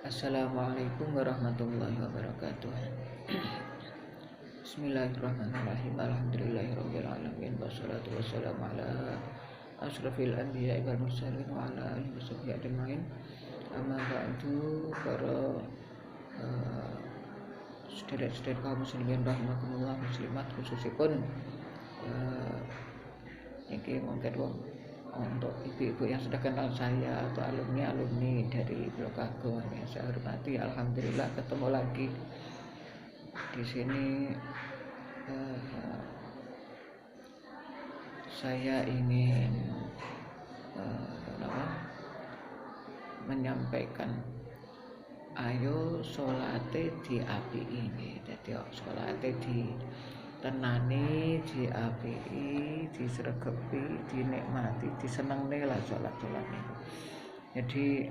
Assalamualaikum warahmatullahi wabarakatuh. Bismillahirrahmanirrahim. Alhamdulillahirabbil alamin wassalatu wassalamu ala asyrafil anbiya'i wal mursalin wa ala alihi washabbihi ajmain. Amma ba'du, para saudara-saudara kaum muslimin rahimakumullah, muslimat khususipun iki mungkin untuk ibu-ibu yang sudah kenal saya atau alumni dari Blok Agung yang saya hormati, alhamdulillah ketemu lagi di sini. Saya ingin menyampaikan, ayo sholate di api ini. Jadi sholate di tenani, di api, disregepi, dinikmati, disenengne lah sholat ini. Jadi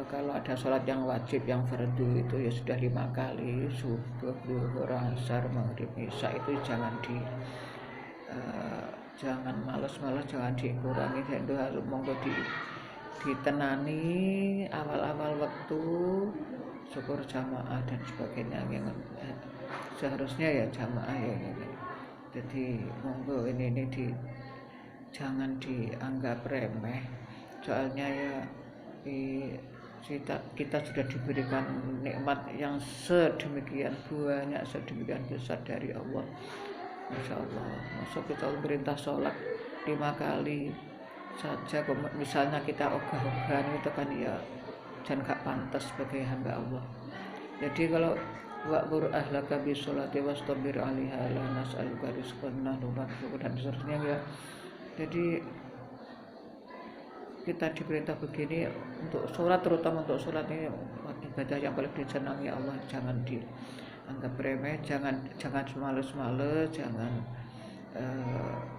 kalau ada sholat yang wajib, yang fardu itu ya sudah 5 kali, subuh, zuhur, asar, maghrib, isya, itu jangan malas-malas, jangan dikurangi. Itu harus monggo ditenani awal-awal waktu, syukur jamaah dan sebagainya. Seharusnya ya jamaah ya ini. Jadi monggo ini jangan dianggap remeh. Soalnya ya kita sudah diberikan nikmat yang sedemikian banyak, sedemikian besar dari Allah. Masya Allah, masa kita perintah sholat 5 kali saja, misalnya kita ogah-ogahan itu kan ya jangan gak pantas sebagai hamba Allah. Jadi kalau wa'mur ahlaka bis-sholati wastabir 'alaiha la nas'aluka rizqan nahnu narzuquka dan seterusnya ya. Jadi kita diperintah begini untuk sholat, terutama untuk sholat ini ibadah yang paling disenangi Allah. Jangan dianggap remeh, jangan semales-males, jangan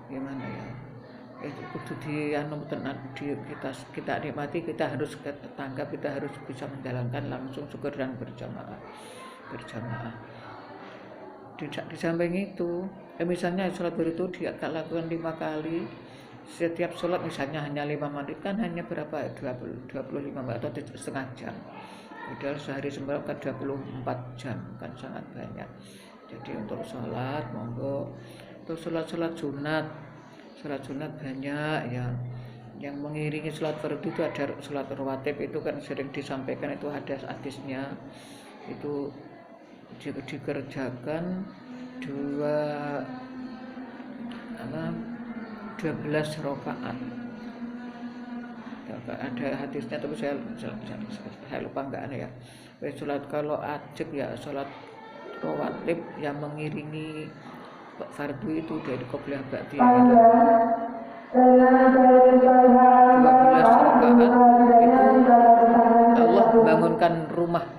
gimana ya, itu kudu kita nikmati, kita harus tanggap, kita harus bisa menjalankan langsung syukur dan berjamaah. Di samping itu, misalnya sholat itu dia lakukan 5 kali. Setiap sholat misalnya hanya 5 menit, kan hanya berapa? 25 menit atau setengah jam. Padahal sehari semalam kan 24 jam, kan sangat banyak. Jadi untuk sholat monggo, untuk sholat sunat banyak yang mengiringi sholat fardu itu. Ada sholat rawatib itu kan sering disampaikan, itu ada hadisnya, itu dikerjakan 12 rakaat. Ada hadisnya tapi saya lupa enggak ya. Sholat kalau ajib ya sholat rawatib yang mengiringi fardu itu dari qobliyah ba'diyah 12 rakaat itu Allah membangunkan rumah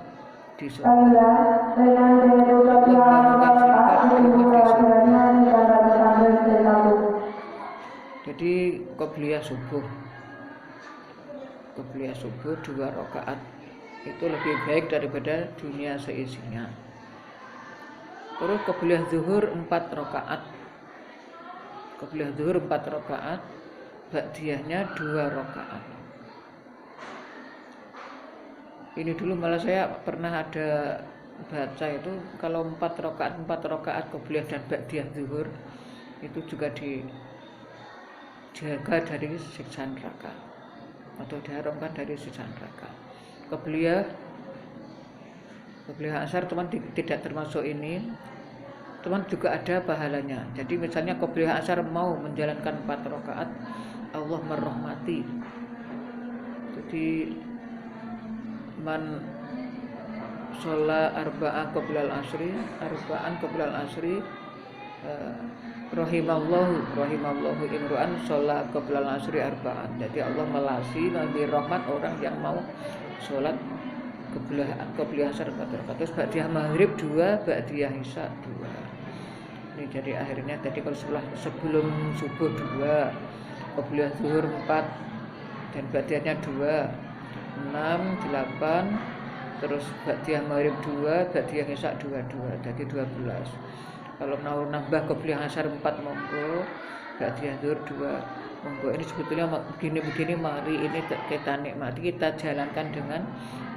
di surga. Jadi qobliyah subuh 2 rakaat itu lebih baik daripada dunia seisinya. Terus qobliyah zuhur 4 rakaat. Ba'diyahnya 2 rakaat. Ini dulu malah saya pernah ada baca itu, kalau 4 rakaat qobliyah dan ba'diyah zuhur itu juga dijaga dari siksaan neraka atau diharamkan dari siksaan neraka. Qobliyah asar teman tidak termasuk ini, teman juga ada pahalanya. Jadi misalnya qobliyah asar mau menjalankan 4 rakaat, Allah merahmati. Jadi man sholat arba'an qoblal asri rahimallahu imru'an sholat qoblal asri arba'an. Jadi Allah melasi nabi rahmat orang yang mau sholat qobliyah asar 4 rakaat, terus ba'diyah maghrib 2, ba'diyah isya 2. Ini jadi akhirnya tadi kalau sebelum subuh 2, qobliyah zuhur 4 dan ba'diyahnya 2, 6, 8, terus ba'diyah maghrib 2, ba'diyah isya 2, jadi 12. Kalau mau nambah qobliyah asar 4 monggo, ba'diyah zuhur 2, monggo ini sebetulnya begini-begini, mari ini kita nikmati, kita jalankan dengan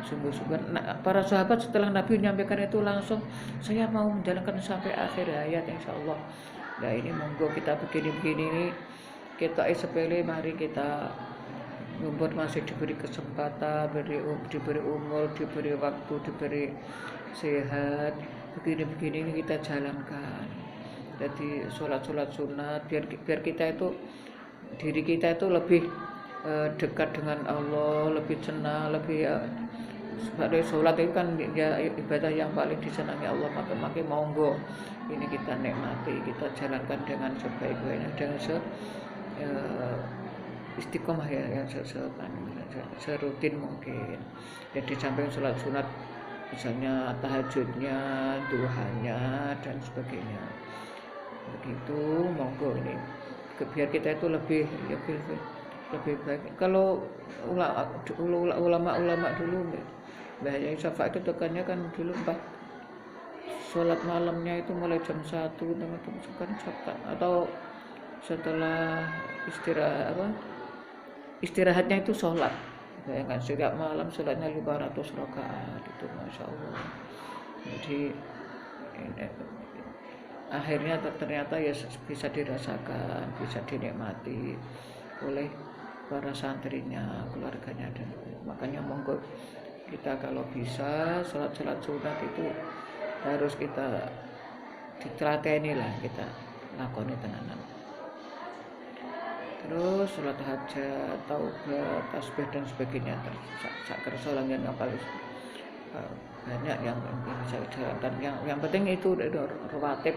sungguh-sungguh. Nah, para sahabat setelah Nabi menyampaikan itu langsung, saya mau menjalankan sampai akhir hayat insya Allah. Nah ini monggo kita begini-begini ini, kita sepele, mari kita mumpung masih diberi kesempatan, diberi umur, diberi waktu, diberi sehat, begini-begini ini kita jalankan. Jadi sholat sunat, biar kita itu, diri kita itu lebih dekat dengan Allah, lebih senang, lebih sebagai sholat itu kan ya ibadah yang paling disenangi Allah, maka monggo ini kita nikmati, kita jalankan dengan sebaik-baiknya, dengan istiqomah ya, serutin mungkin. Jadi sampai sholat sunat misalnya tahajudnya, duhanya dan sebagainya, begitu monggo ini biar kita itu lebih baik. Kalau ulama dulu bahaya syafaat itu tekannya kan dulu sholat malamnya itu mulai jam 1 teman-teman kan syafaat, atau setelah istirahatnya itu sholat. Bayangkan setiap malam sholatnya 500 rakaat itu, masya Allah. Jadi akhirnya ternyata ya bisa dirasakan, bisa dinikmati oleh para santrinya, keluarganya, dan makanya monggo kita kalau bisa sholat sunat itu harus kita ditelateni lah, kita lakoni tenanan. Terus sholat hajat, taubat, tasbih dan sebagainya, kersa langit apal banyak yang bisa dijalankan. Yang penting itu rawatib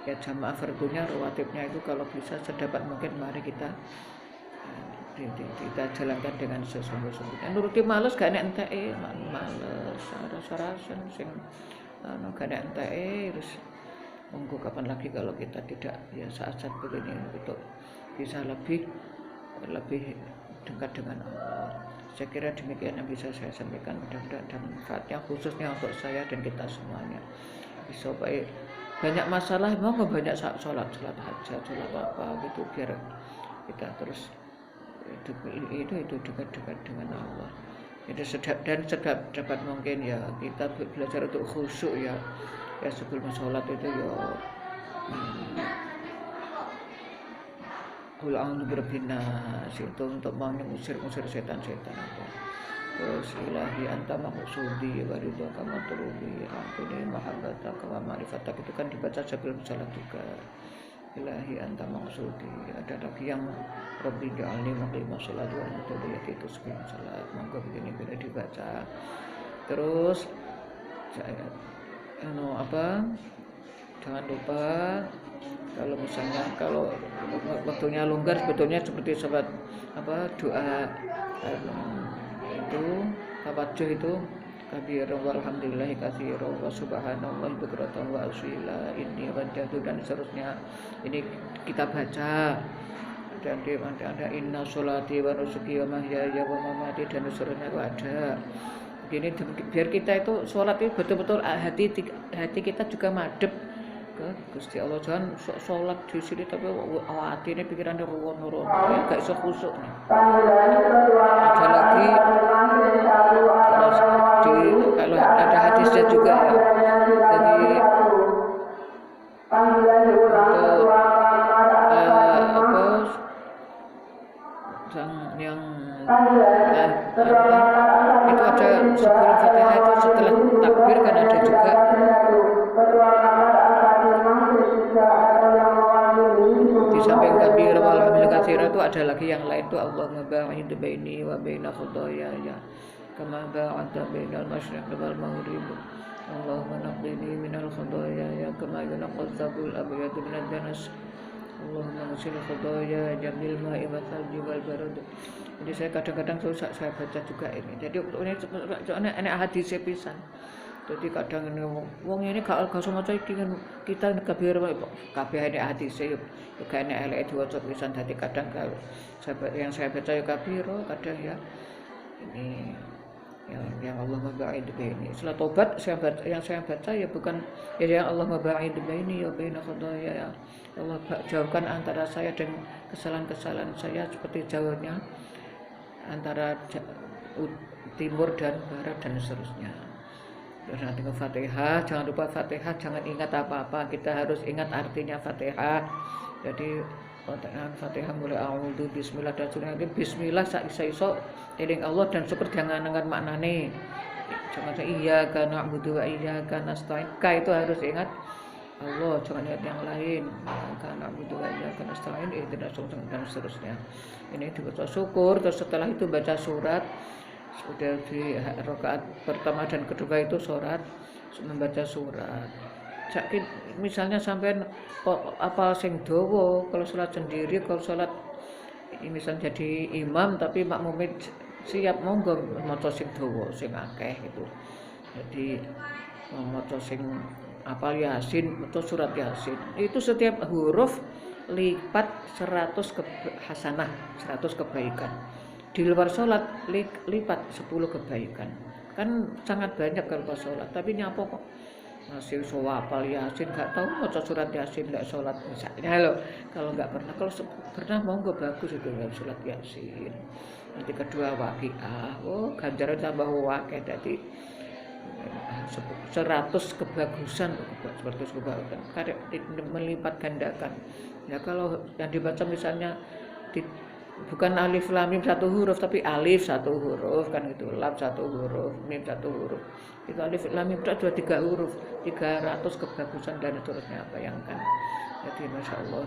ya, jamaah fardunya, rawatibnya itu kalau bisa sedapat mungkin mari kita jalankan dengan sesungguh-sungguhnya. Nuruti males gak nek enteke, males rasa-rasa sing gak nek enteke, terus monggo kapan lagi kalau kita tidak ya saat-saat begini untuk bisa lebih dekat dengan Allah. Saya kira demikian yang bisa saya sampaikan, mudah-mudahan ada manfaatnya khususnya untuk saya dan kita semuanya. Bisa baik banyak masalah mau banyak sholat hajat, sholat apa gitu, biar kita terus itu dekat dengan Allah. Itu sedap dapat mungkin ya kita belajar untuk khusyuk ya sebelum sholat itu ya Qul a'udzu birabbin nas itu untuk mengusir setan-setan itu. Terus ilahi anta maqsudi wa ridwaka matlubi, ampuni mahabbataka wa ma'rifataka, itu kan dibaca sebelum sholat juga. Ilahi anta maqsudi, ada lagi yang Rabbi ja'alni muqima sholati wa mutadiyati, itu sebelum sholat monggo begini bila dibaca. Terus jangan lupa kalau misalnya kalau waktunya longgar sebetulnya seperti sahabat doa itu tawajuh itu kabir walhamdulillahi katsiran wa subhanallahi bukratan wa asila inni wajjahtu dan seterusnya, ini kita baca. Dan ada inna sholati wa nusuki wa mahyaya wa mamati dan seterusnya itu ada. Begini biar kita itu sholat itu betul-betul hati kita juga madep ke Gusti Allah. Jangan sholat di sini tapi hati ini pikirannya ruwon-ruwon ya gak iso khusuk nih. Ada lagi kalau ada hadisnya juga ya, jadi untuk yang itu ada sebelum Fatihah itu setelah takbir kan ada juga di samping kabir walhamdulillah katsira itu ada lagi yang lain itu Allahumma ba'id baini wa baina khutayaya kama ba'adta bainal masyriqi wal maghrib Allahumma naqqini minal khutayaya kama yunqqa tsabul abyad minad danas Allahumma ghsil khutayaya jamil ma'i wa thalji wal barad. Jadi saya kadang-kadang saya baca juga ini. Jadi ini hadis pisan. Jadi kadang ini wong ini gak maca iki kita kabeh ini hadis yo gak enek elek diwaca pisan. Dadi kadang yang saya baca yo kabeh kadang ya ini yang Allah maba'id baini. Setelah tobat yang saya baca ya bukan ya yang Allah maba'id baini ya baina khadaya ya Allah jauhkan antara saya dan kesalahan-kesalahan saya seperti jauhnya antara timur dan barat dan seterusnya. Terus nanti ke Fatihah, jangan lupa Fatihah, jangan ingat apa-apa, kita harus ingat artinya Fatihah. Jadi Fatihah mulai a'udzu bismillah dan seterusnya. Bismillah iso eling Allah dan syukur jangan dengan maknane. Jangan iyyaka na'budu wa iyyaka nasta'in. Itu harus ingat Allah, jangan ingat yang lain. Karena na'budu wa iyyaka nasta'in ihdinas siratal dan seterusnya. Ini dibaca syukur, terus setelah itu baca surat. Sudah di rakaat pertama dan kedua itu surat, membaca surat. Misalnya sampai apal sing dawa kalau sholat sendiri, kalau sholat misalnya jadi imam tapi makmumnya siap monggo maca sing dawa sing akeh gitu. Jadi maca sing apal Yasin atau surat Yasin. Itu setiap huruf lipat 100 hasanah, 100 kebaikan. Di luar sholat lipat 10 kebaikan. Kan sangat banyak kalau pas sholat, tapi nyapa kok masih apal Yasin, nggak tahu mau surat Yasin nggak sholat misalnya loh. Kalau nggak pernah, kalau pernah monggo bagus itu nggak sholat Yasin. Nanti kedua waqiah, ganjaran tambah wakil, jadi 100 kebagusan, 100 kebagusan karena melipat gandakan. Ya kalau yang dibaca misalnya bukan alif lam mim satu huruf tapi alif satu huruf kan gitu, lam satu huruf, mim satu huruf. Itu alif lam mim itu ada 3 huruf, 300 kebagusan dan seterusnya, bayangkan. Jadi masya Allah,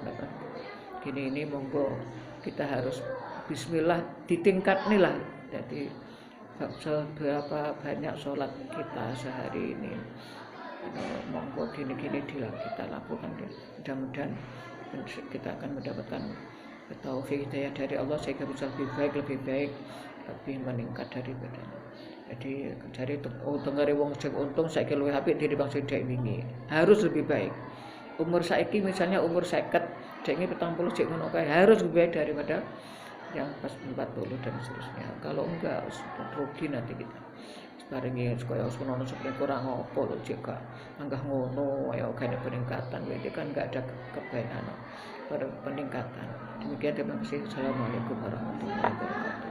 ini monggo kita harus bismillah ditingkat nih lah. Jadi seberapa banyak sholat kita sehari ini, monggo gini-gini kita lakukan. Mudah-mudahan kita akan mendapatkan taufik hidayah dari Allah sehingga bisa lebih baik, lebih meningkat daripada. Jadi dari dengar wong sing untung saiki luwih apik daripada sing dek wingi. Harus lebih baik. Umur saiki misalnya umur 50, dek wingi 40 cek ngono kae, harus lebih baik daripada yang pas 40 dan seterusnya. Kalau enggak rugi nanti kita. Paringi kaya ono seperti kurang apa lho cek gak anggah ngono ya gak ada peningkatan, berarti kan enggak ada kebaikan pada peningkatan. Demikian terima kasih. Assalamualaikum warahmatullahi wabarakatuh.